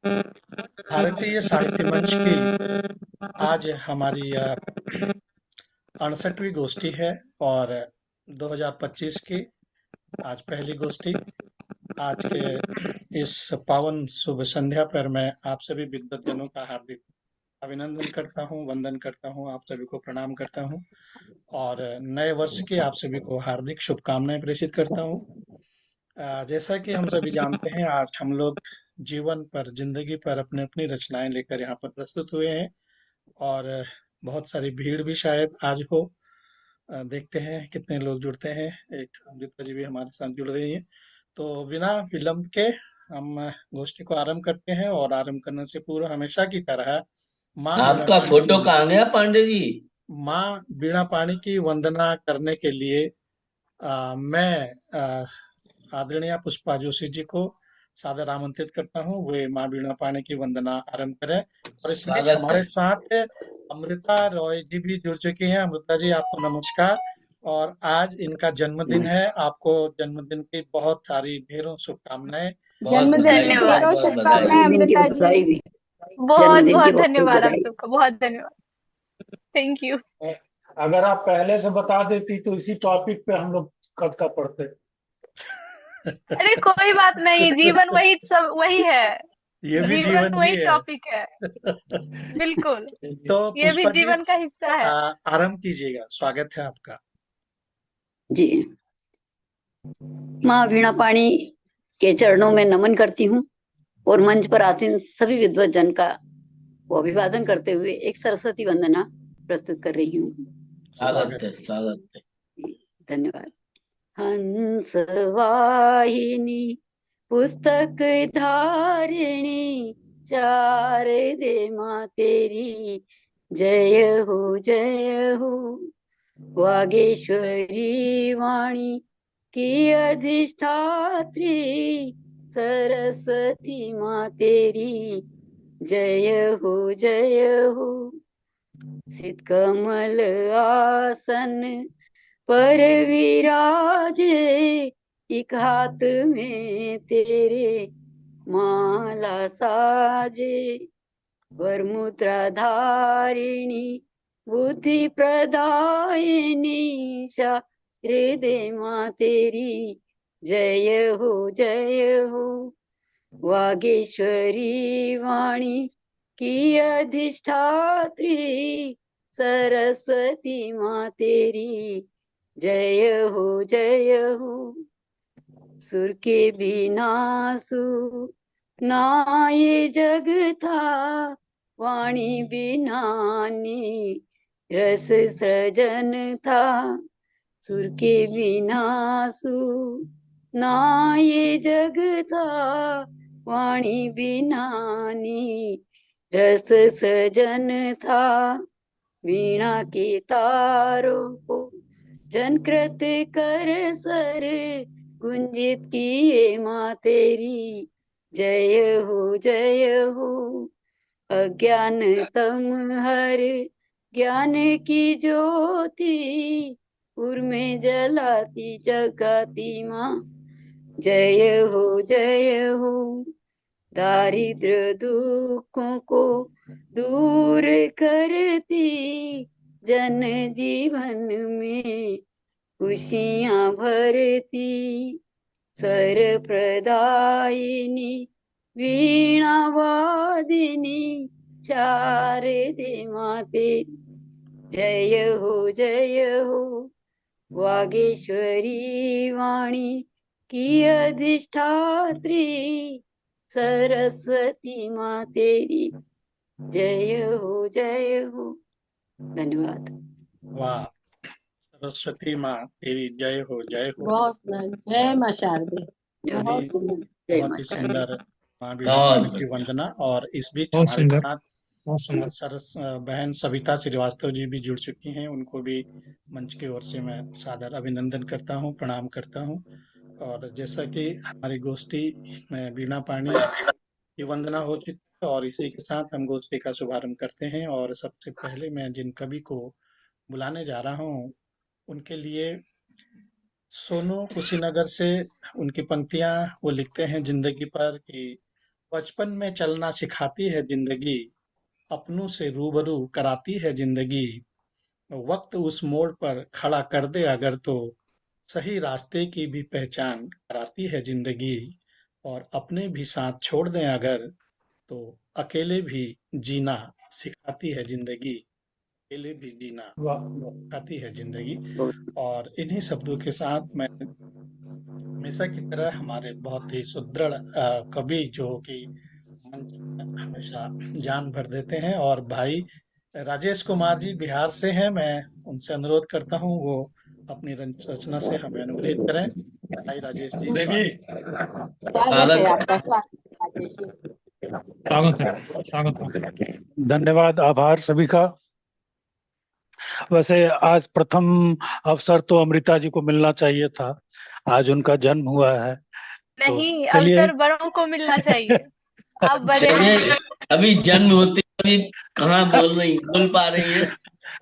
भारतीय साहित्य मंच की आज हमारी 68वीं गोष्ठी है और 2025 की आज पहली गोष्ठी। आज के इस पावन शुभ संध्या पर मैं आप सभी विद्वतजनों का हार्दिक अभिनंदन करता हूँ, वंदन करता हूँ, आप सभी को प्रणाम करता हूँ और नए वर्ष की आप सभी को हार्दिक शुभकामनाएं प्रेषित करता हूँ। जैसा कि हम सभी जानते हैं, आज हम लोग जीवन पर, जिंदगी पर अपने अपनी रचनाएं लेकर यहाँ पर प्रस्तुत हुए हैं और बहुत सारी भीड़ भी शायद आज हो। देखते हैं कितने लोग जुड़ते हैं। एक अमृता जी भी हमारे साथ जुड़ रही है। तो बिना विलंब के हम गोष्ठी को आरंभ करते हैं और आरंभ करने से पूर्व हमेशा की तरह माँ बीणा आपका पाणी फोटो की कहाँ गया पांडे जी? माँ बीणा पाणी की वंदना करने के लिए मैं आदरणीय पुष्पा जोशी जी को सादर आमंत्रित करता हूँ, वे माँ बीणा पाणी की वंदना आरंभ करें। और इस बीच स्वागत हमारे है। साथ अमृता रॉय जी भी जुड़ चुकी हैं। अमृता जी, आपको नमस्कार। और आज इनका जन्मदिन है, आपको जन्मदिन की बहुत सारी ढेरों शुभकामनाएं। बहुत जन्मदिन बधाई, की बहुत धन्यवाद। ढेरों बहुत बधाई। शुभकामनाएं जन्मदिन की अमृता जी। बधाई भी। बहुत जन्मदिन की बहुत बहुत बहुत धन्यवाद आप बधाई। सबका, बहुत धन्यवाद। Thank you. अगर आप पहले से बता देती तो इसी टॉपिक पे हम लोग कब का पढ़ते। अरे कोई बात नहीं, जीवन वही सब वही है। ये भी जीवन जीवन ही वही है। टॉपिक है। बिल्कुल। तो ये भी पुष्पा जी, जीवन का हिस्सा है। आरंभ कीजिएगा, स्वागत है आपका। जी, माँ वीणा पाणी के चरणों में नमन करती हूँ और मंच पर आसीन सभी विद्वत जन का वो अभिवादन करते हुए एक सरस्वती वंदना प्रस्तुत कर रही हूँ। स्वागत। स्वागत है, स्वागत है। धन्यवाद। हंस वाहिनी पुस्तक धारिणी, चार दे माँ तेरी जय हो वागेश्वरी वाणी की अधिष्ठात्री, सरस्वती माँ तेरी जय हो सिद्ध कमल आसन पर विराजे, एक हाथ में तेरे माला साजे, वर मुद्रा धारिणी बुद्धि प्रदायिनी, हृदय माँ तेरी जय हो वागेश्वरी वाणी की अधिष्ठात्री, सरस्वती माँ तेरी जय हो सुर के बिना सु ना ये जग था, वाणी बिना रस सृजन था, सुर के बिना सु ना ये जग था, वाणी बिना रस सृजन था, वीणा के तारों को जनकृत कर सर, गुंजित किए माँ तेरी जय हो अज्ञान तम हर ज्ञान की ज्योति, उर में जलाती जगाती माँ जय हो दारिद्र दुखों को दूर करती, जन जीवन में खुशियाँ भरती, स्वर प्रदायिनी वीणा वादिनी, शारदे माते जय हो वागेश्वरी वाणी की अधिष्ठात्री, सरस्वती माँ तेरी जय हो धन्यवाद। वाह, सरस्वती माँ तेरी जय हो, जय हो। बहुत सुंदर, जय माँ शारदे। ये भी बहुत सुंदर। जय बहुत माँ ही शारदे। सुंदर माँ बीणा बहुत पाणी की बढ़िया। वंदना। और इस बीच बहुत हमारे सुंदर, साथ बहुत सुंदर। बहन सविता श्रीवास्तव जी भी जुड़ चुकी हैं, उनको भी मंच की ओर से मैं सादर अभिनंदन करता हूँ, प्रणाम करता हूँ। और जैसा कि हमारी गोष्ठी में बीणा पाणी की वंदना हो चुकी है और इसी के साथ हम गोष्ठी का शुभारंभ करते हैं। और सबसे पहले मैं जिन कवि को बुलाने जा रहा हूँ, उनके लिए सोनू कुशीनगर से उनकी पंक्तियां वो लिखते हैं जिंदगी पर कि बचपन में चलना सिखाती है जिंदगी, अपनों से रूबरू कराती है जिंदगी। वक्त उस मोड़ पर खड़ा कर दे अगर तो सही रास्ते की भी पहचान कराती है जिंदगी। और अपने भी साथ छोड़ दें अगर तो अकेले भी जीना सिखाती है जिंदगी। अकेले भी जीना वाह सिखाती है जिंदगी। बहुत और इन्हीं शब्दों के साथ मैं हमेशा की तरह हमारे बहुत ही सुदृढ़ कवि जो कि मंच में हमेशा जान भर देते हैं, और भाई राजेश कुमार जी बिहार से हैं। मैं उनसे अनुरोध करता हूँ वो अपनी रचना से हमें अनुग्रहित करें। भाई राजेश जी, देवी, स्वागत। स्वागत है आपका, स्वागत है राजेश जी। स्वागत है। धन्यवाद, आभार सभी का। वैसे आज प्रथम अवसर तो अमृता जी को मिलना चाहिए था, आज उनका जन्म हुआ है। तो नहीं, चलिए। अवसर बड़ों को मिलना चाहिए। आप बड़े चलिए, हैं। अभी जन्म होते अभी कहाँ बोल पा रही है।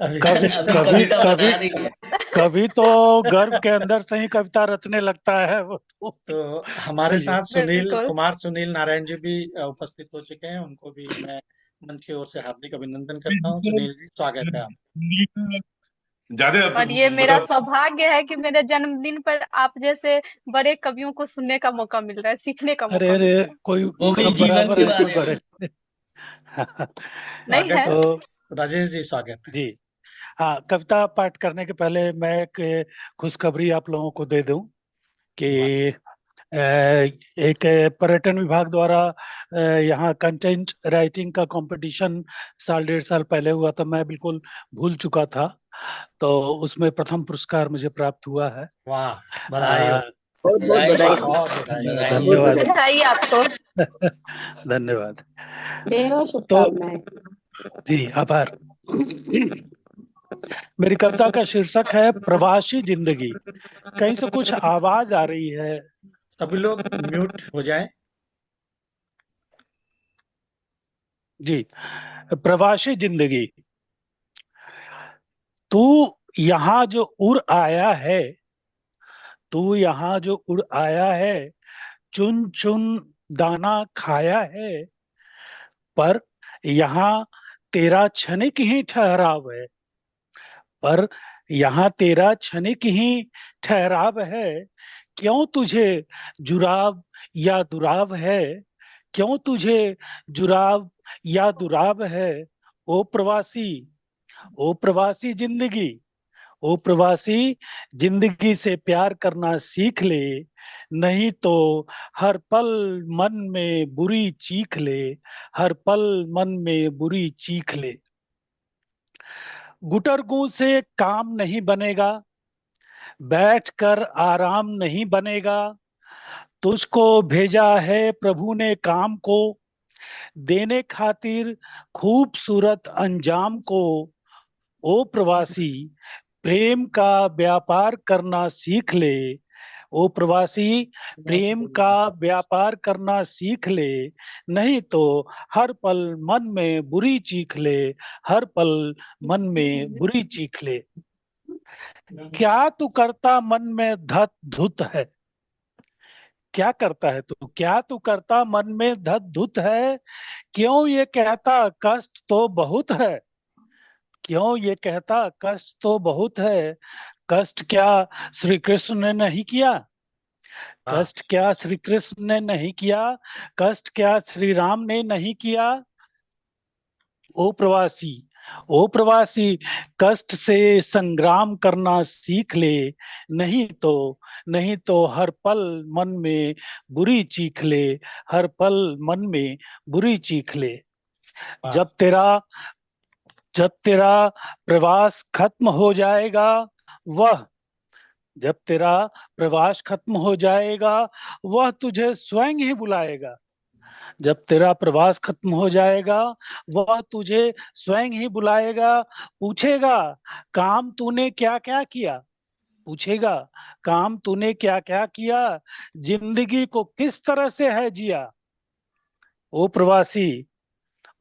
अभी कभी अभी कभी कविता कभी बना रही है। कभी तो गर्भ के अंदर से ही कविता रचने लगता है वो तो। तो हमारे चलिए। साथ सुनील बिल्कुल। कुमार, सुनील नारायण जी भी उपस्थित हो चुके हैं। उनको भी मैं मंच की ओर से हार्दिक अभिनंदन करता हूँ। सुनील जी, स्वागत है आप। ज्यादा और ये मेरा मतलब सौभाग्य है कि मेरे जन्मदिन पर आप जैसे बड़े कवियों को सुनने का मौका मिल रहा है, सीखने का अरे मौका मिल अरे, रहा है। कोई वो भी सब जीवन बराबर के है, कोई बारे में। बड़े। नहीं है? स्वागत है तो राजेश जी, स्वागत है। जी हाँ, कविता पाठ करने के पहले मैं एक खुशखबरी आप लोगों को दे दूं कि वाह, एक पर्यटन विभाग द्वारा यहाँ कंटेंट राइटिंग का कंपटीशन साल डेढ़ साल पहले हुआ था, मैं बिल्कुल भूल चुका था। तो उसमें प्रथम पुरस्कार मुझे प्राप्त हुआ है। वाह, बधाई हो। बहुत बहुत बधाई बधाई हो, हो। बहुत बधाई हो। बधाई बहुत हो। धन्यवाद। बधाई। बधाई आपको। धन्यवाद। ढेरों तो शुभकामनाएं। जी आभार। मेरी कविता का शीर्षक है प्रवासी जिंदगी। कहीं से कुछ आवाज आ रही है? सभी लोग म्यूट हो जाएं। जी। प्रवासी जिंदगी। तू यहाँ जो उड़ आया है, तू यहाँ जो उड़ आया है, चुन चुन दाना खाया है, पर यहाँ तेरा क्षणिक ही ठहराव है, पर यहाँ तेरा क्षणिक ही ठहराव है। क्यों तुझे जुराब या दुराव है, क्यों तुझे जुराब या दुराव है? ओ प्रवासी, ओ प्रवासी जिंदगी, ओ प्रवासी जिंदगी से प्यार करना सीख ले, नहीं तो हर पल मन में बुरी चीख ले, हर पल मन में बुरी चीख ले। गुटरगू से काम नहीं बनेगा, बैठकर आराम नहीं बनेगा, तुझको भेजा है प्रभु ने काम को, देने खातिर खूबसूरत अंजाम को। ओ प्रवासी प्रेम का व्यापार करना सीख ले, ओ प्रवासी प्रेम का व्यापार करना सीख ले, नहीं तो हर पल मन में बुरी चीख ले, हर पल मन में बुरी चीख ले। क्या तू करता मन में धत धुत है, क्या करता है तू, क्या तू करता मन में धत धुत है? क्यों ये कहता कष्ट तो बहुत है, क्यों ये कहता कष्ट तो बहुत है? कष्ट क्या श्री कृष्ण ने नहीं किया, वाह, कष्ट क्या श्री कृष्ण ने नहीं किया, कष्ट क्या श्री राम ने नहीं किया? ओ प्रवासी, ओ प्रवासी कष्ट से संग्राम करना सीख ले, नहीं तो नहीं तो हर पल मन में बुरी चीख ले, हर पल मन में बुरी चीख ले। वाह, जब तेरा जब तेरा प्रवास खत्म हो जाएगा, वह जब तेरा प्रवास खत्म हो जाएगा, वह तुझे स्वयं ही बुलाएगा। जब तेरा प्रवास खत्म हो जाएगा, वह तुझे स्वयं ही बुलाएगा, पूछेगा काम तूने क्या क्या किया, पूछेगा काम तूने क्या क्या किया, जिंदगी को किस तरह से है जिया। ओ प्रवासी,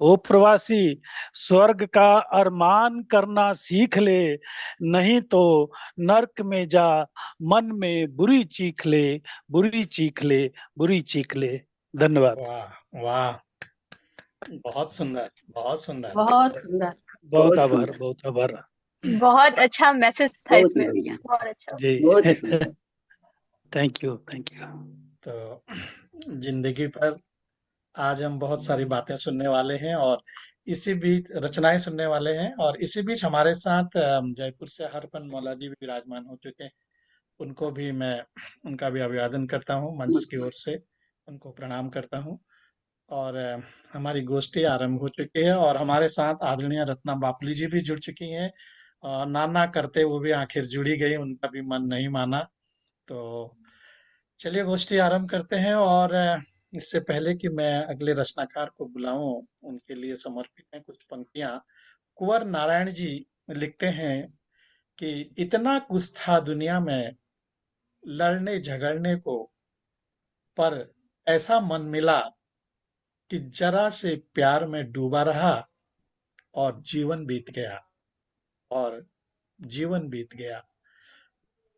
ओ प्रवासी स्वर्ग का अरमान करना सीख ले, नहीं तो नरक में जा मन में बुरी चीख ले, बुरी चीख ले, बुरी चीख ले। धन्यवाद। वाह वाह, बहुत सुंदर, बहुत सुंदर। बहुत सुंदर। बहुत बहुत आभार, सुंदर, बहुत आभार बहुत अच्छा मैसेज था बहुत ही इसमें, बढ़िया, बहुत अच्छा। जी। बहुत ही सुंदर। Thank you, thank you. तो जिंदगी पर आज हम बहुत सारी बातें सुनने वाले हैं और इसी बीच रचनाएं सुनने वाले हैं, और इसी बीच हमारे साथ जयपुर से हरपन मौला जी भी विराजमान हो चुके हैं। उनको भी मैं उनका भी अभिवादन करता हूँ मंच की ओर से, उनको प्रणाम करता हूँ। और हमारी गोष्ठी आरंभ हो चुकी है और हमारे साथ आदरणीय रत्ना बापली जी भी जुड़ चुकी हैं। ना ना करते वो भी आखिर जुड़ी गई, उनका भी मन नहीं माना। तो चलिए गोष्ठी आरंभ करते हैं। और इससे पहले कि मैं अगले रचनाकार को बुलाऊं, उनके लिए समर्पित हैं कुछ पंक्तियां। कुंवर नारायण जी लिखते हैं कि इतना कुछ था दुनिया में लड़ने झगड़ने को, पर ऐसा मन मिला कि जरा से प्यार में डूबा रहा और जीवन बीत गया, और जीवन बीत गया।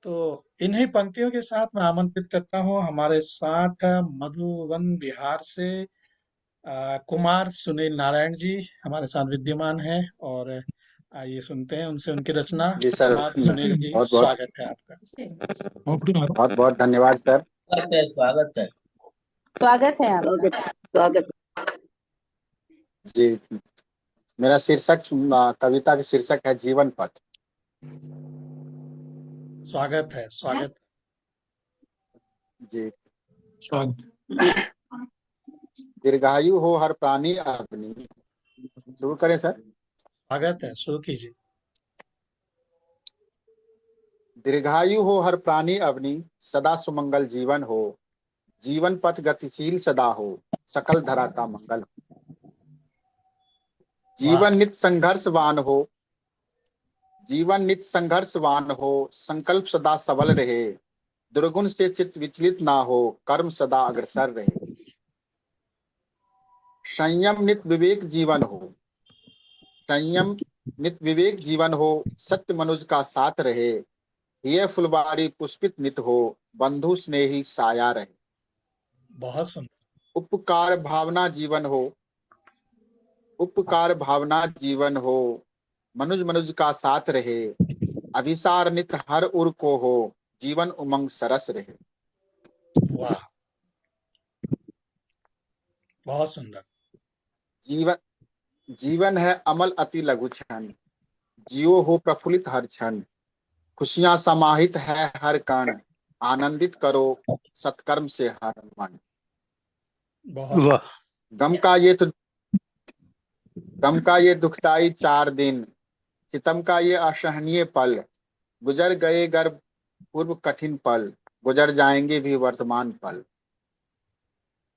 तो इन्हीं पंक्तियों के साथ मैं आमंत्रित करता हूँ हमारे साथ मधुबन बिहार से कुमार सुनील नारायण जी हमारे साथ विद्यमान हैं। और आइए सुनते हैं उनसे उनकी रचना। जी सर, कुमार सुनील जी, बहुत बहुत स्वागत है आपका। बहुत बहुत धन्यवाद सर। स्वागत है, स्वागत है। स्वागत है आपका। स्वागत, स्वागत। जी, मेरा शीर्षक कविता का शीर्षक है जीवन पथ। स्वागत है, स्वागत। जी, स्वागत। दीर्घायु हो हर प्राणी अपनी। शुरू करें सर। स्वागत है, शुरू कीजिए। दीर्घायु हो हर प्राणी अपनी, सदा सुमंगल जीवन हो। जीवन पथ गतिशील सदा हो, सकल धरा का मंगल हो। वाह, जीवन नित संघर्षवान हो, जीवन नित संघर्षवान हो। संकल्प सदा सबल रहे, दुर्गुण से चित्त विचलित ना हो। कर्म सदा अग्रसर रहे। संयम नित विवेक जीवन हो, संयम नित विवेक जीवन हो। सत्य मनुज का साथ रहे, ये फुलवारी पुष्पित नित हो। बंधु स्नेही साया रहे। बहुत सुंदर। उपकार भावना जीवन हो, उपकार भावना जीवन हो। मनुज मनुज का साथ रहे, अभिसार नित हर उर को हो। जीवन उमंग सरस रहे। वाह, बहुत सुंदर। जीवन जीवन है अमल अति लघु क्षण, जियो हो प्रफुल्लित हर क्षण। खुशियां समाहित है हर कण, आनंदित करो सत्कर्म से हर मन। बहुत सुंदर। वाह, गम का ये तो गम का ये दुखदाई 4 दिन, सितम का ये असहनीय पल। गुजर गए गर्भ पूर्व कठिन पल, गुजर जाएंगे भी वर्तमान पल।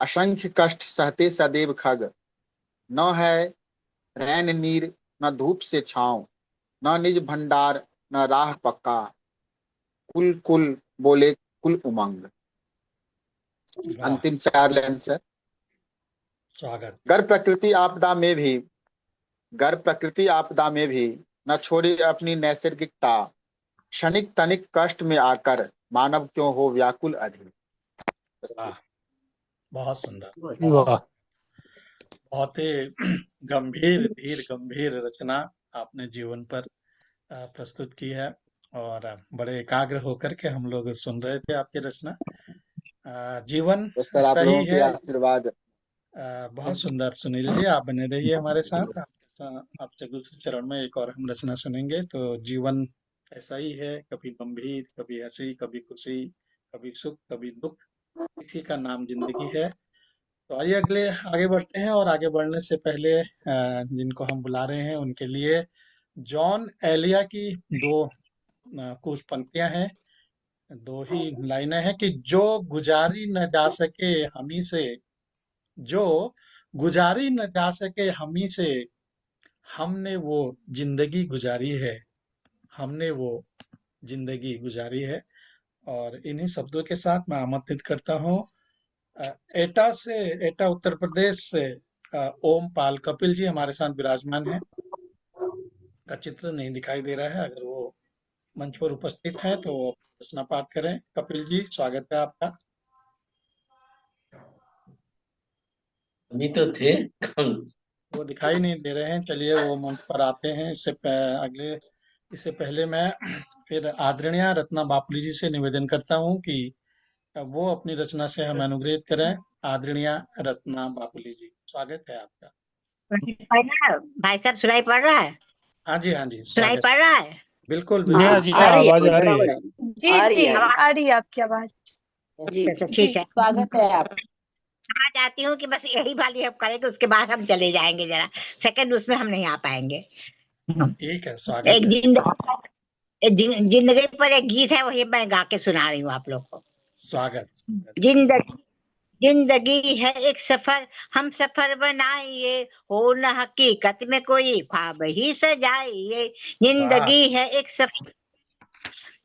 असंख्य कष्ट सहते सदैव खग, न है रैन नीर न धूप से छांव। न निज भंडार न राह पक्का, कुल कुल बोले कुल उमंग। वाह, अंतिम 4 लाइन सर। स्वागत। गर्भ प्रकृति आपदा में भी न छोड़े अपनी नैसर्गिकता। क्षणिक तनिक कष्ट में आकर मानव क्यों हो व्याकुल अधिक। वाह, बहुत सुंदर, बहुत बहुत वाह। सुंदर। बहुत ही गंभीर, धीर गंभीर रचना आपने जीवन पर प्रस्तुत की है। और बड़े एकाग्र होकर के हम लोग सुन रहे थे आपकी रचना। जीवन तो सर आप ऐसा ही लोगों के है। आशीर्वाद। बहुत सुंदर सुनील जी, आप बने रहिए हमारे साथ। आपसे दूसरे चरण में एक और हम रचना सुनेंगे। तो जीवन ऐसा ही है, कभी गंभीर, कभी हंसी, कभी खुशी, कभी सुख, कभी दुख, इसी का नाम जिंदगी है। तो आइए अगले आगे बढ़ते हैं। और आगे बढ़ने से पहले जिनको हम बुला रहे हैं उनके लिए जॉन एलिया की दो कुछ पंक्तियां हैं, दो ही लाइनें हैं कि जो गुजारी न जा सके हमी से, जो गुजारी न जा सके हमी से, हमने वो जिंदगी गुजारी है, हमने वो जिंदगी गुजारी है। और इन्हीं शब्दों के साथ मैं आमंत्रित करता हूँ अ, एटा उत्तर प्रदेश से ओम पाल कपिल जी हमारे साथ विराजमान हैं। का चित्र नहीं दिखाई दे रहा है, अगर वो मंच पर उपस्थित हैं तो वो रचना पाठ करें। कपिल जी, स्वागत है आपका। अभी तो थे। वो दिखाई नहीं दे रहे हैं। चलिए वो मंच पर आते हैं। इससे पहले मैं फिर आदरणीय रत्ना बापली जी से निवेदन करता हूँ कि वो अपनी रचना से हमें अनुग्रहित करें। आदरणीय रत्ना बापली जी, स्वागत है आपका। पढ़ रहा है भाई साहब, सुनाई पड़ रहा है? हाँ जी, हाँ जी, सुनाई स्वागत। पड़ रहा है? बिल्कुल जी हाँ बिल्कुल। जी हाँ, हाँ, आ रही है, आवाज आ रही बराबर है। है। जी आ रही जी है, आ रही है आपकी आवाज। जी। तो ठीक है। स्वागत है आप। मैं चाहती हूँ कि बस यही वाली हम करेंगे, उसके बाद हम चले जाएंगे, जरा सेकंड उसमें हम नहीं आ पाएंगे। ठीक है, स्वागत एक है। जिंदगी पर एक गीत है, वही मैं गा के सुना रही हूँ आप लोग को। स्वागत। जिंदगी जिंदगी है एक सफर, हम सफर बनाइए, हो न हकीकत में कोई ख्वाब ही सजाइए। जिंदगी है एक सफर,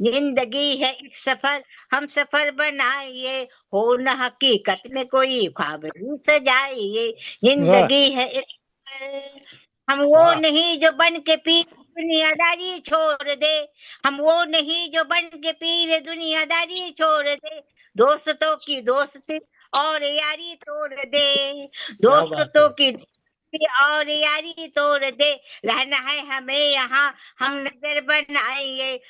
जिंदगी है एक सफर, हम सफर बनाइए, हो न हकीकत में कोई ख्वाब ही सजाइए। जिंदगी है एक सफर, हम वो वाह। नहीं जो बन के पी दुनियादारी छोड़ दे, हम वो नहीं जो बन के पीर दुनियादारी छोड़ दे, दोस्तों की दोस्ती और यारी तोड़ दे, क्या बात है। दोस्तों की दोस्ती और यारी तोड़ दे, रहना है हमें यहाँ, हम नजर बनाइए,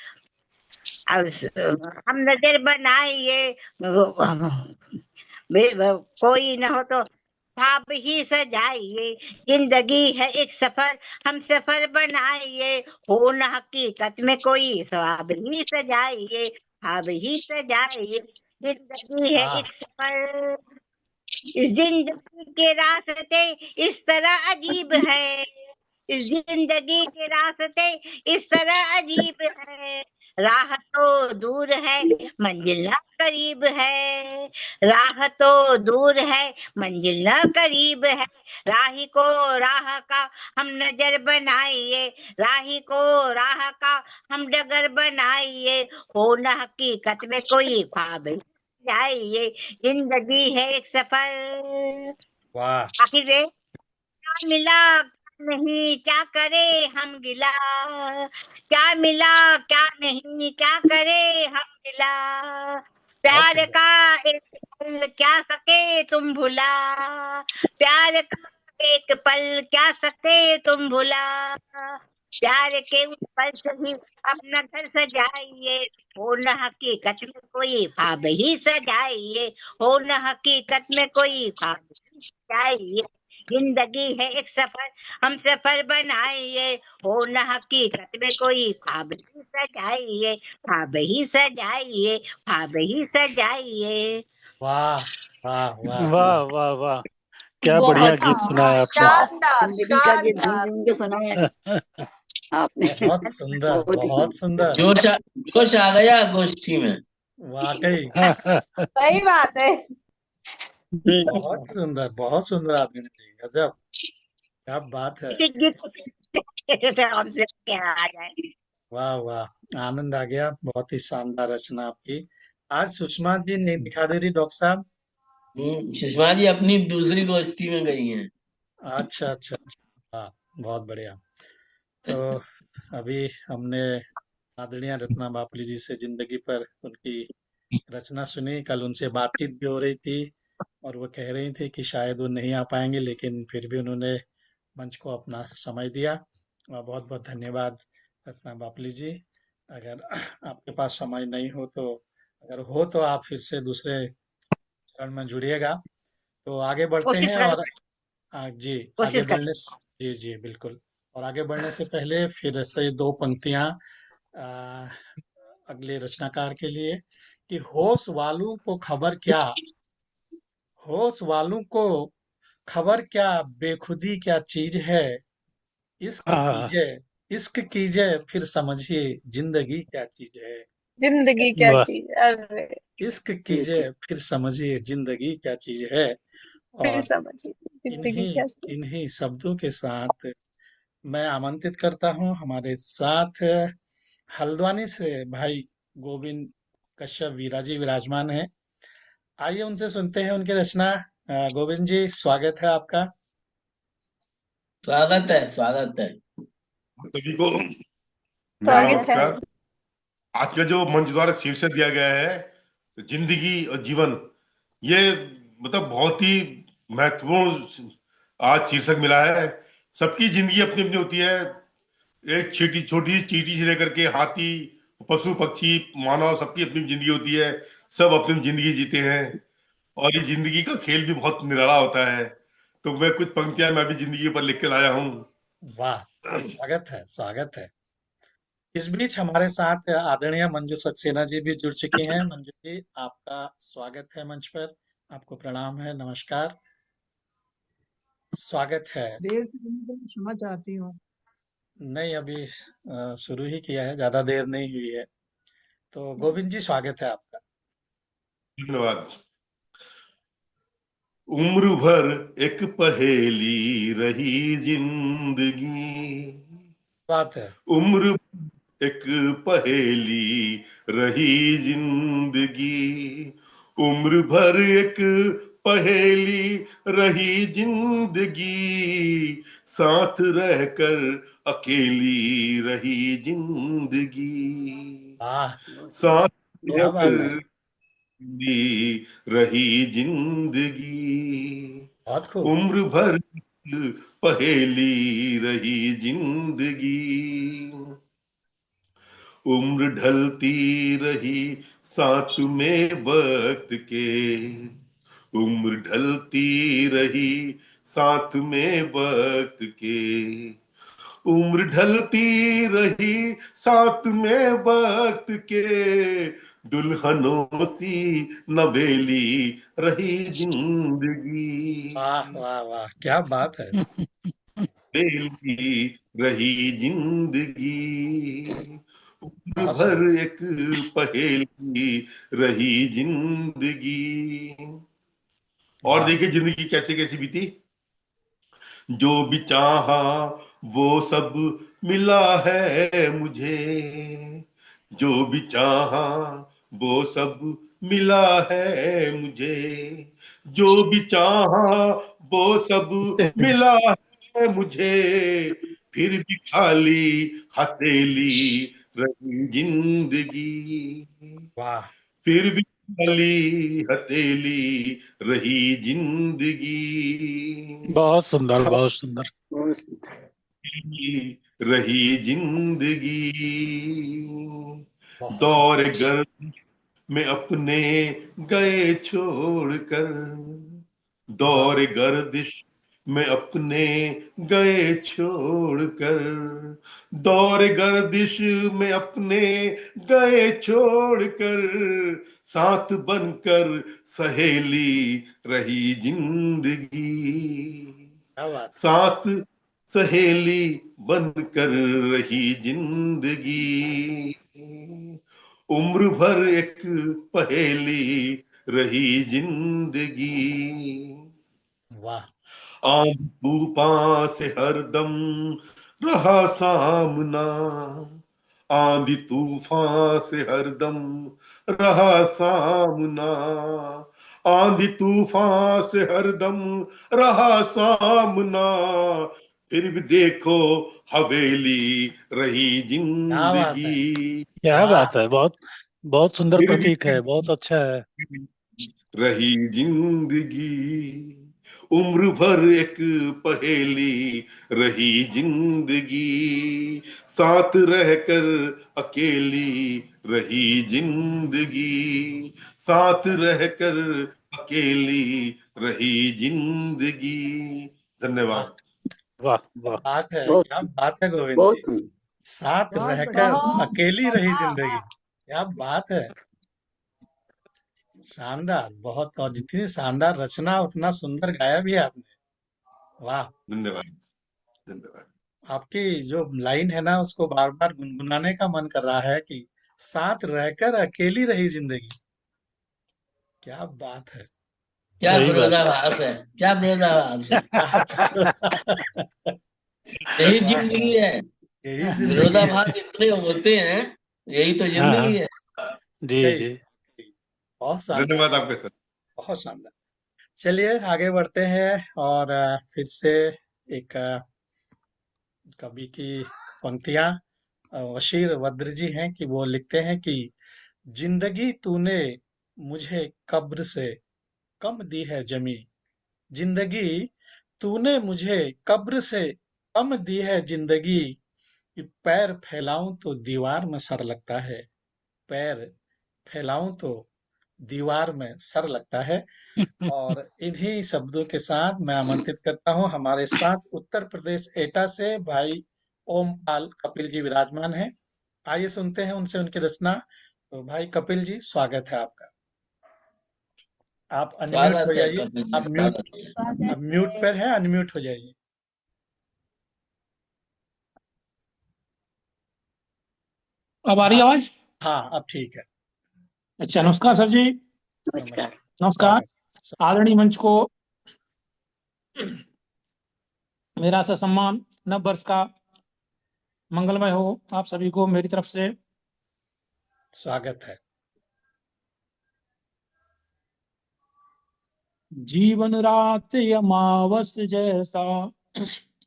हम नजर बनाइए, कोई न हो तो ख्वाब ही सजाइए। जिंदगी है एक सफर, हम सफर बनाइए, हो न हकीकत में कोई ख्वाब ही सजाइए, ख्वाब ही सजाइए। जिंदगी है वाह। एक सफर, इस जिंदगी के रास्ते इस तरह अजीब है, इस जिंदगी के रास्ते इस तरह अजीब है, राह तो दूर है मंजिल ना करीब है, राह तो दूर है मंजिल ना करीब है, राही को राह का हम नजर बनाइए, राही को राह का हम डगर बनाइए, हो न हकीकत में कोई ख्वाब जाइए। जिंदगी है एक सफर, वाह। आखिर रे क्या मिला नहीं क्या करे हम गिला, क्या मिला क्या नहीं क्या करे हम गिला, प्यार ओके। का एक पल क्या सके तुम भुला, प्यार का एक पल क्या सके तुम भुला, प्यार के उस पल से ही अपना घर सजाइए, हो न हकीकत में कोई ख्वाब ही सजाइए, हो न हकीकत में कोई ख्वाब ही सजाइए। जिंदगी है एक सफर, हम सफर बनाइए, हो न हकीकत में कोई ख्वाब ही सजाइए, ख्वाब ही सजाइए, ख्वाब ही सजाइए। वाह वाह वाह वाह वाह। वाह वाह, क्या बढ़िया बहुत गीत सुनाया आपने। शानदार जिंदगी का गीत झूम शानदार। झूम के सुना है आपने। बहुत सुंदर, बहुत ही बहुत सुंदर। जोश आ गया गोष्ठी में। वाकई सही बात है। बहुत सुंदर आदमी जी, गजब, क्या बात है। हमसे क्या आ जाए। वाह वाह, आनंद आ गया। बहुत ही शानदार रचना आपकी। आज सुषमा जी नहीं दिखा दे रही डॉक्टर साहब। सुषमा जी अपनी दूसरी गोष्ठी में गई हैं। अच्छा अच्छा अच्छा। हाँ, बहुत बढ़िया। तो अभी हमने आदरणीय रत्ना बापली जी से जिंदगी पर उनकी रचना सुनी। कल उनसे बातचीत भी हो रही थी और वो कह रही थी कि शायद वो नहीं आ पाएंगे, लेकिन फिर भी उन्होंने मंच को अपना समय दिया। और बहुत बहुत धन्यवाद रत्ना बापली जी। अगर आपके पास समय नहीं हो तो, अगर हो तो आप फिर से दूसरे चरण में जुड़िएगा। तो आगे बढ़ते कोशिश हैं। कर, और जी, आगे कोशिश कर। बढ़ने जी जी बिल्कुल। और आगे बढ़ने से पहले फिर से दो पंक्तियां आ, अगले रचनाकार के लिए कि होश वालों को खबर क्या, होश वालों को खबर क्या, बेखुदी क्या चीज है, इश्क हाँ, कीजिए, इश्क कीजिए फिर समझिए जिंदगी क्या चीज है, जिंदगी क्या वाह चीज, अरे इश्क कीजिए फिर समझिए जिंदगी क्या चीज है। फिर और समझिए जिंदगी इन्हीं क्या चीज। इन्हीं शब्दों के साथ मैं आमंत्रित करता हूं हमारे साथ हल्द्वानी से भाई गोविंद कश्यप वीरा जी विराजमान है। आइए उनसे सुनते हैं उनकी रचना। गोविंद जी, स्वागत है आपका। स्वागत है, स्वागत है। सभी को मेरा स्वागत है। नमस्कार। आज का जो मंच द्वारा शीर्षक दिया गया है जिंदगी और जीवन, ये मतलब बहुत ही महत्वपूर्ण आज शीर्षक मिला है। सबकी जिंदगी अपनी अपनी होती है। एक छोटी छोटी चींटी से लेकर के हाथी, पशु पक्षी, मानव, सबकी अपनी जिंदगी होती है। सब अपनी जिंदगी जीते हैं और ये जिंदगी का खेल भी बहुत निराला होता है। तो मैं कुछ पंक्तियां मैं भी जिंदगी पर लिख के लाया हूँ। वाह, स्वागत है, स्वागत है। इस बीच हमारे साथ आदरणीय मंजू सक्सेना जी भी जुड़ चुकी हैं। मंजू जी, आपका स्वागत है मंच पर। आपको प्रणाम है, नमस्कार, स्वागत है। देर से आने के लिए क्षमा चाहती हूँ। नहीं, अभी शुरू ही किया है, ज्यादा देर नहीं हुई है। तो गोविंद जी, स्वागत है आपका। धन्यवाद। उम्र भर एक पहेली रही जिंदगी, बात है। उम्र एक पहेली रही जिंदगी, उम्र भर एक पहेली रही जिंदगी, साथ रहकर अकेली रही जिंदगी, वाह, साथ क्या बात है, रहकर रही जिंदगी, बहुत खूब। उम्र भर पहेली रही जिंदगी, उम्र ढलती रही साथ में वक्त के, उम्र ढलती रही साथ में वक्त के, उम्र ढलती रही साथ में वक्त के, दुल्हनों सी नवेली रही जिंदगी, वाह वाह वाह, क्या बात है। बेली रही जिंदगी, उम्र बहुत भर सुंदर। एक पहेली रही जिंदगी। और वाह, देखिए जिंदगी कैसे कैसी बीती। जो भी चाहा वो सब मिला है मुझे, जो भी चाहा वो सब मिला है मुझे, जो भी चाहा वो सब मिला है मुझे, फिर भी खाली हथेली रही जिंदगी, वाह, फिर भी खाली हथेली रही जिंदगी, बहुत सुंदर, बहुत सुंदर। रही जिंदगी, बहुत दौर सुंदर। गर्द में अपने गए छोड़कर, वाह, दौर गर्दिश में अपने गए छोड़कर, दौर गर्दिश में अपने गए छोड़कर, साथ बनकर सहेली रही जिंदगी, क्या बात है। साथ सहेली बनकर रही जिंदगी, उम्र भर एक पहेली रही जिंदगी, वाह, आंधी तूफान से हरदम रहा सामना, आंधी तूफान से हरदम रहा सामना, आंधी तूफान से हरदम रहा सामना, फिर भी देखो हवेली रही क्या बात है। जिंदगी, क्या वाह, बात है, बहुत बहुत सुंदर फिर प्रतीक है, बहुत अच्छा है। भी रही जिंदगी, उम्र भर एक पहेली रही जिंदगी, साथ रहकर अकेली रही जिंदगी, साथ रहकर अकेली रही जिंदगी। वाह, धन्यवाद। वाह वाह। बात है, बहुत क्या बात है गोविंद जी। बहुत सुंदर। साथ बहुत बढ़िया। रहकर अकेली रही जिंदगी, क्या बात है। शानदार, बहुत, और जितनी शानदार रचना उतना सुंदर गाया भी आपने। वाह। धन्यवाद। धन्यवाद। आपकी जो लाइन है ना, उसको बार बार गुनगुनाने का मन कर रहा है कि साथ रहकर अकेली रही जिंदगी, क्या बात है। क्या सही बात है। विरोधाभास है, क्या विरोधाभास है। यही वाह, जिंदगी है। यही जिंदगी है। विरोधाभास इतने होते हैं, यही तो हाँ जिंदगी हाँ, है। जी सही, जी। सही। बहुत शानदार, धन्यवाद आपके सर। बहुत शानदार। चलिए आगे बढ़ते हैं और फिर से एक कवि की पंक्तियां। बशीर बद्र जी हैं कि वो लिखते हैं कि जिंदगी तूने मुझे कब्र से कम दी है जमी, जिंदगी तूने मुझे कब्र से कम दी है जिंदगी, कि पैर फैलाऊं तो दीवार में सर लगता है, पैर फैलाऊं तो दीवार में सर लगता है। और इन्हीं शब्दों के साथ मैं आमंत्रित करता हूं, हमारे साथ उत्तर प्रदेश एटा से भाई ओम पाल कपिल जी विराजमान हैं। आइए सुनते हैं उनसे उनकी रचना। तो भाई कपिल जी, स्वागत है आपका। आप अनम्यूट हो स्वागत है जाइए। कपिल जी, आप म्यूट स्वागत है। आप म्यूट पर हैं, अनम्यूट हो जाइए। अब आ रही है हाँ आवाज? हाँ, अब ठीक है। अच्छा, नमस्कार सर जी। नमस्कार। नमस्कार। स्वागत। आदरणीय मंच को मेरा सम्मान नव वर्ष का मंगलमय हो। आप सभी को मेरी तरफ से स्वागत है। जीवन रात अमावस जैसा,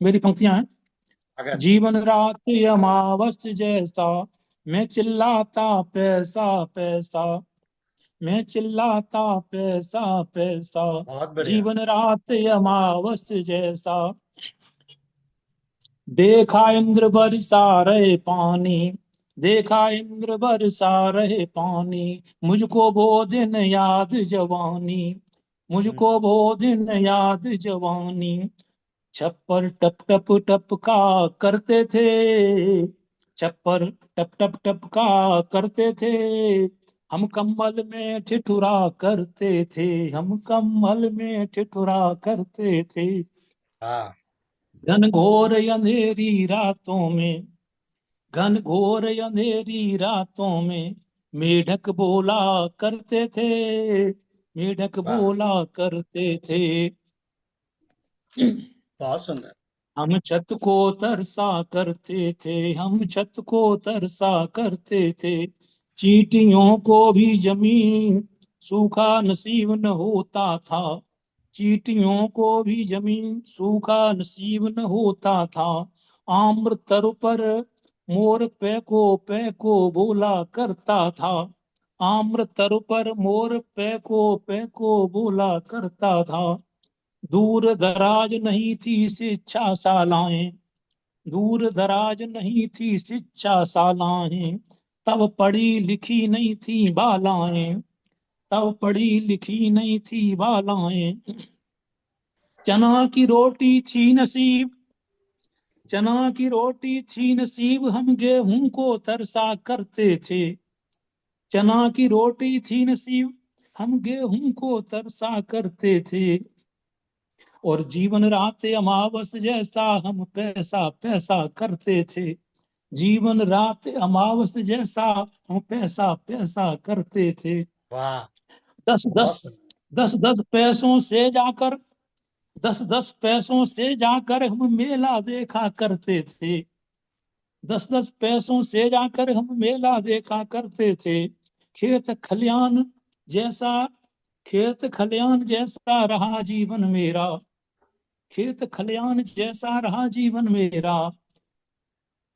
मेरी पंक्तियां हैं। स्वागत है। जीवन रात अमावस जैसा, मैं चिल्लाता पैसा पैसा, मैं चिल्लाता पैसा पैसा। बहुत बढ़िया। जीवन रात अमावस जैसा, देखा इंद्र बरसा रहे पानी, देखा इंद्र बरसा रहे पानी, मुझको वो दिन याद जवानी, मुझको वो दिन याद जवानी। छप्पर टप टप टप का करते थे, छप्पर टप टप टप का करते थे, हम कम्बल में ठिठुरा करते थे, हम कम्बल में ठिठुरा करते थे। हाँ। घनघोर अंधेरी रातों में, घनघोर अंधेरी रातों में, मेढक बोला करते थे, मेढक वाह, बोला करते थे। बहुत सुंदर। हम छत को तरसा करते थे, हम छत को तरसा करते थे, चींटियों को भी जमीन सूखा नसीब न होता था, चींटियों को भी जमीन सूखा नसीब न होता था। आम्र तर पर मोर पैको बोला करता था, आम्र तर पर मोर पैको बोला करता था। दूर दराज नहीं थी शिक्षा शालाएं, दूर दराज नहीं थी शिक्षा शालाएं, तब पढ़ी लिखी नहीं थी बालाएं, तब पढ़ी लिखी नहीं थी बालाएं। चना की रोटी थी नसीब, चना की रोटी थी नसीब, हम गेहूं को तरसा करते थे, चना की रोटी थी नसीब, हम गेहूं को तरसा करते थे। और जीवन रात अमावस जैसा, हम पैसा पैसा करते थे, जीवन रात अमावस जैसा, हम पैसा पैसा करते थे। वाह, दस बहुत दस सुंदर। दस दस पैसों से जाकर, दस दस पैसों से जाकर हम मेला देखा करते थे, दस दस पैसों से जाकर हम मेला देखा करते थे। खेत खलियान जैसा, खेत खलियान जैसा रहा जीवन मेरा, खेत खलियान जैसा रहा जीवन मेरा।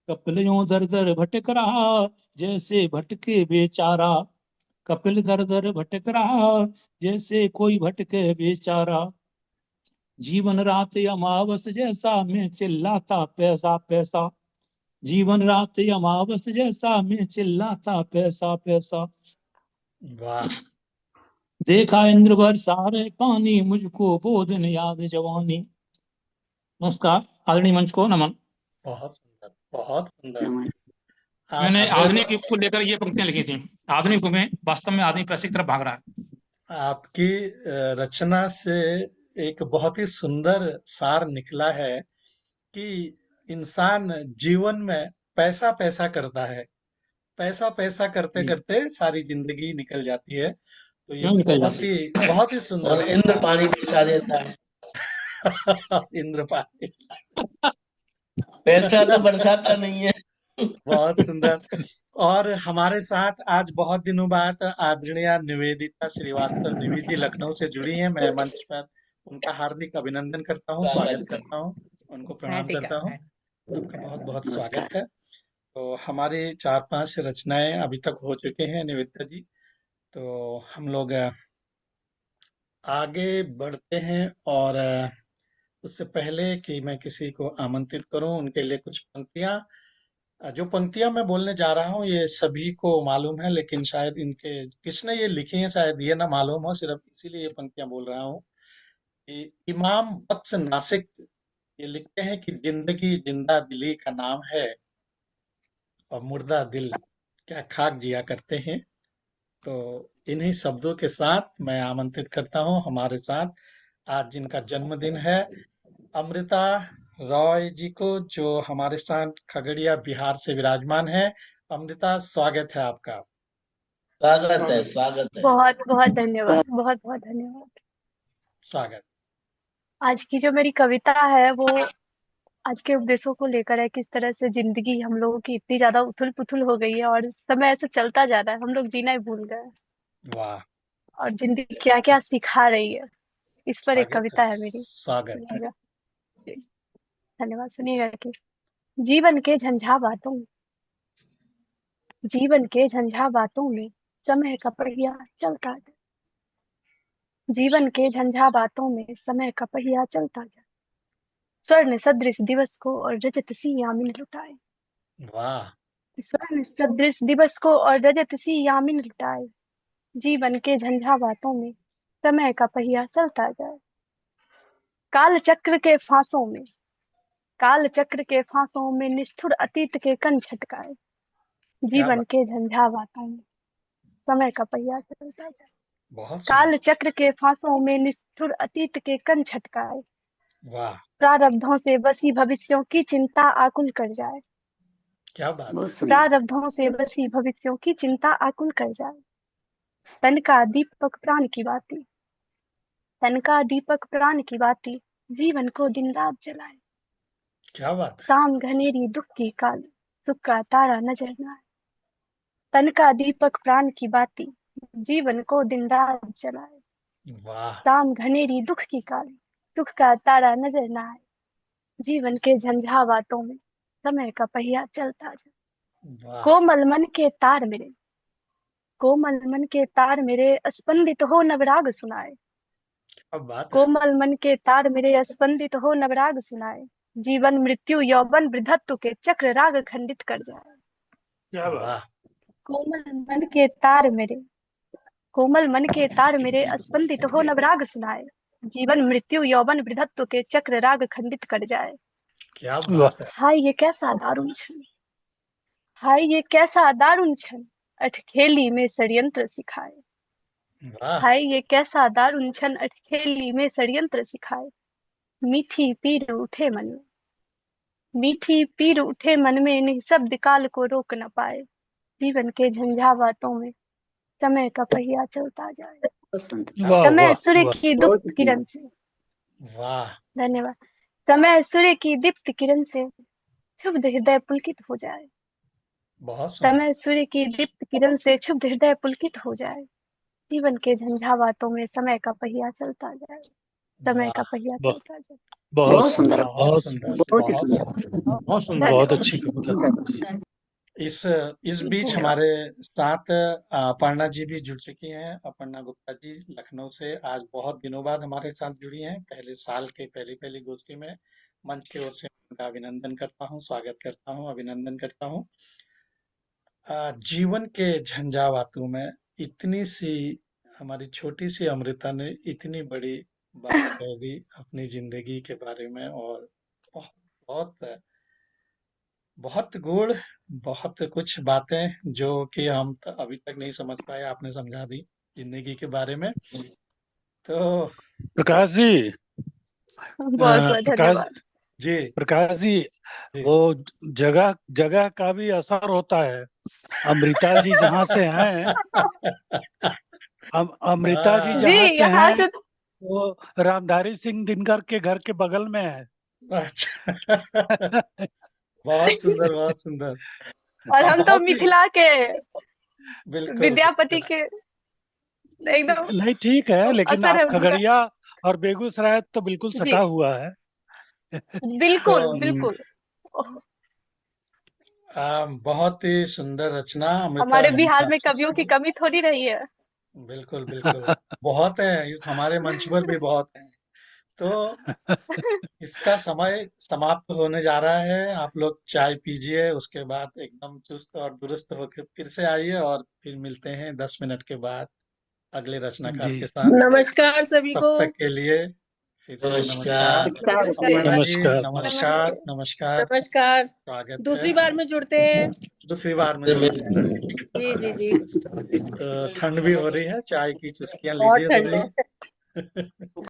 कपिल यूं दर दर भटक रहा, जैसे भटके बेचारा, कपिल दर दर भटक रहा, जैसे कोई भटके बेचारा। जीवन रात अमावस जैसा, मैं चिल्लाता पैसा पैसा, जीवन रात अमावस जैसा, मैं चिल्लाता पैसा पैसा। वाह, देखा इंद्र बरसारे पानी, मुझको वो दिन याद जवानी। नमस्कार। आदरणीय मंच को नमन। बहुत सुंदर, बहुत सुंदर। नमन। आप मैंने अगले आधुनिक युग को लेकर ये पंक्तियां लिखी थी। आधुनिक युग में वास्तव में आदमी पैसे की तरफ भाग रहा है। आपकी रचना से एक बहुत ही सुंदर सार निकला है कि इंसान जीवन में पैसा पैसा करता है, पैसा पैसा करते करते सारी जिंदगी निकल जाती है। तो ये निकल जाती है। बहुत ही सुंदर और इंद्र पानी बरसा देता है, इंद्र पानी। पैसा तो बरसाता नहीं है। बहुत सुंदर। और हमारे साथ आज बहुत दिनों बाद आदरणीय निवेदिता श्रीवास्तव निवि जी लखनऊ से जुड़ी हैं। मैं मंच पर उनका हार्दिक अभिनंदन करता हूं, स्वागत करता हूं, उनको प्रणाम करता हूं। आपका बहुत बहुत स्वागत नमस्कार। है। तो हमारी 4-5 रचनाएं अभी तक हो चुके हैं निवेदिता जी। तो हम लोग आगे बढ़ते हैं और उससे पहले कि मैं किसी को आमंत्रित करूं उनके लिए कुछ पंक्तियां, जो पंक्तियां मैं बोलने जा रहा हूं ये सभी को मालूम है, लेकिन शायद इनके किसने ये लिखी है शायद ये ना मालूम हो, सिर्फ इसीलिए ये पंक्तियां बोल रहा हूं कि इमाम बख्श नासिक ये लिखते हैं कि जिंदगी जिंदा दिली का नाम है और मुर्दा दिल क्या खाक जिया करते हैं। तो इन्हीं शब्दों के साथ मैं आमंत्रित करता हूं हमारे साथ आज जिनका जन्मदिन है अमृता रॉय जी को, जो हमारे साथ खगड़िया बिहार से विराजमान है। अमृता, स्वागत है आपका। स्वागत है, स्वागत है। बहुत बहुत धन्यवाद, बहुत बहुत धन्यवाद। स्वागत। आज की जो मेरी कविता है वो आज के उपदेशों को लेकर है, किस तरह से जिंदगी हम लोगों की इतनी ज्यादा उथल पुथल हो गई है और समय ऐसे चलता जा रहा है, हम लोग जीना ही भूल गए हैं। वाह, और जिंदगी क्या क्या सिखा रही है, इस पर एक स्वागत कविता है, है मेरी। स्वागत है। सुनिएगा। जी, धन्यवाद। सुनिएगा कि जीवन के झंझा बातों में, जीवन के झंझा बातों में समय का पहिया चलता जाए, जीवन के झंझा बातों में समय का पहिया चलता जाए, स्वर्ण सदृश दिवस को और रजत सी यामिन लुटाए, वाह, स्वर्ण सदृश दिवस को और रजत सी यामिन लुटाए, जीवन के झंझा बातों में समय का पहिया चलता जाए, काल चक्र के फांसों में, काल चक्र के फांसों में निष्ठुर अतीत के कण छटकाए, क्या जीवन बात, के झंझा बातों में समय का पहिया चलता जाए, बहुत काल सुंदर। चक्र के फांसों में निष्ठुर अतीत के कण छटकाए, वाह, प्रारब्धों से बसी भविष्यों की चिंता आकुल कर जाए, क्या बात बहुत है। सुंदर। प्रारब्धों से बसी भविष्यों की चिंता आकुल कर जाए, तन का दीपक प्राण की बाती, तन का दीपक प्राण की बाती जीवन को दिन रात जलाए, क्या बात है। शाम घनेरी दुख की काली सुख का तारा नजर न आए, तन का दीपक प्राण की बाती जीवन को दिन रात जलाए, वाह, शाम घनेरी दुख की काली सुख का तारा नजर न आए, जीवन के झंझा बातों में समय का पहिया चलता जाए, वाह, कोमल मन के तार मेरे, कोमल मन के तार मेरे स्पंदित हो नवराग सुनाए, क्या बात है। कोमल मन के तार मेरे स्पंदित हो नवराग सुनाए, जीवन मृत्यु यौवन वृद्धत्व के चक्र राग खंडित कर जाए, क्या बात। वाह, कोमल मन के तार मेरे, कोमल मन के तार मेरे स्पंदित हो नवराग सुनाए, जीवन मृत्यु यौवन वृद्धत्व के चक्र राग खंडित कर जाए, क्या वाह, बात है। हाय ये कैसा दारुण क्षण, हाय ये कैसा दारुण क्षण अठखेली में षड्यंत्र सिखाए, वाह, हाय ये कैसा दारुण क्षण अठखेली में षड्यंत्र सिखाए, मीठी पीर उठे मन में, मीठी पीर उठे मन में निःशब्द काल को रोक न पाए, जीवन के झंझा बातों में समय का पहिया चलता जाए, बहुत सुंदर। वाह समय वाह सूर्य वाह। की बहुत दीप्त सुंदर। किरण से, वाह, धन्यवाद, समय सूर्य की दीप्त किरण से क्षुब्ध हृदय पुलकित हो जाए, बहुत सुंदर। समय सूर्य की दीप्त किरण से क्षुब्ध हृदय पुलकित हो जाए, जीवन के झंझा बातों में समय का पहिया चलता जाए, समय का वाह, पहिया वाह, चलता जाए। बहुत बहुत सुंदर। सुंदर, बहुत बहुत सुंदर, सुंदर, बहुत ही बहुत सुंदर। सुंदर। बहुत सुंदर, धन्यवाद। बहुत अच्छी कविता। सुंदर। इस बीच हमारे साथ अपर्णा जी भी जुड़ चुकी हैं। अपर्णा गुप्ता जी लखनऊ से आज बहुत दिनों बाद हमारे साथ जुड़ी हैं, पहले साल के पहली गोष्ठी में। मंच की ओर से उनका अभिनंदन करता हूं, स्वागत करता हूं, अभिनंदन करता हूं। जीवन के झंझावातों में इतनी सी हमारी छोटी सी अमृता ने इतनी बड़ी बात कह दी अपनी जिंदगी के बारे में, और बहुत बहुत बहुत गुण, बहुत कुछ बातें जो कि हम अभी तक नहीं समझ पाए, आपने समझा दी जिंदगी के बारे में। तो प्रकाश जी, बहुत बहुत प्रकाश धन्यवाद। जी प्रकाश जी, जी वो जगह जगह का भी असर होता है। अमृता जी जहाँ से हैं, अमृता जी हाँ, जी जहाँ से यहाँ हैं से वो रामधारी सिंह दिनकर के घर के बगल में है। अच्छा बहुत सुंदर, बहुत सुंदर। और हम तो बहुत ही मिथिला के बिल्कुल विद्यापति बिल्कुल। के एकदम नहीं ठीक है, लेकिन असर आप है उनका। खगड़िया और बेगूसराय तो बिल्कुल जी सटा हुआ है। बिल्कुल तो बिल्कुल। बहुत ही सुंदर रचना अमृता हमारे बिहार अमृता में जी कवियों की से। कमी थोड़ी रही है। बिल्कुल बिल्कुल, बहुत है, इस हमारे मंच पर भी बहुत है। तो इसका समय समाप्त होने जा रहा है। आप लोग चाय पीजिए, उसके बाद एकदम चुस्त और दुरुस्त होकर फिर से आइए, और फिर मिलते हैं 10 मिनट के बाद अगले रचनाकार जी के साथ। नमस्कार सभी तब को। तक के लिए फिर से नमस्कार। नमस्कार। नमस्कार। अपर्णा जी नमस्कार। नमस्कार, नमस्ते। नमस्कार, नमस्कार। स्वागत दूसरी है। बार में जुड़ते हैं। दूसरी बार में जुड़ते हैं। जी जी जी। तो ठंड भी हो रही है, चाय की चुस्कियां बहुत लीजिए ठंड सभी। है।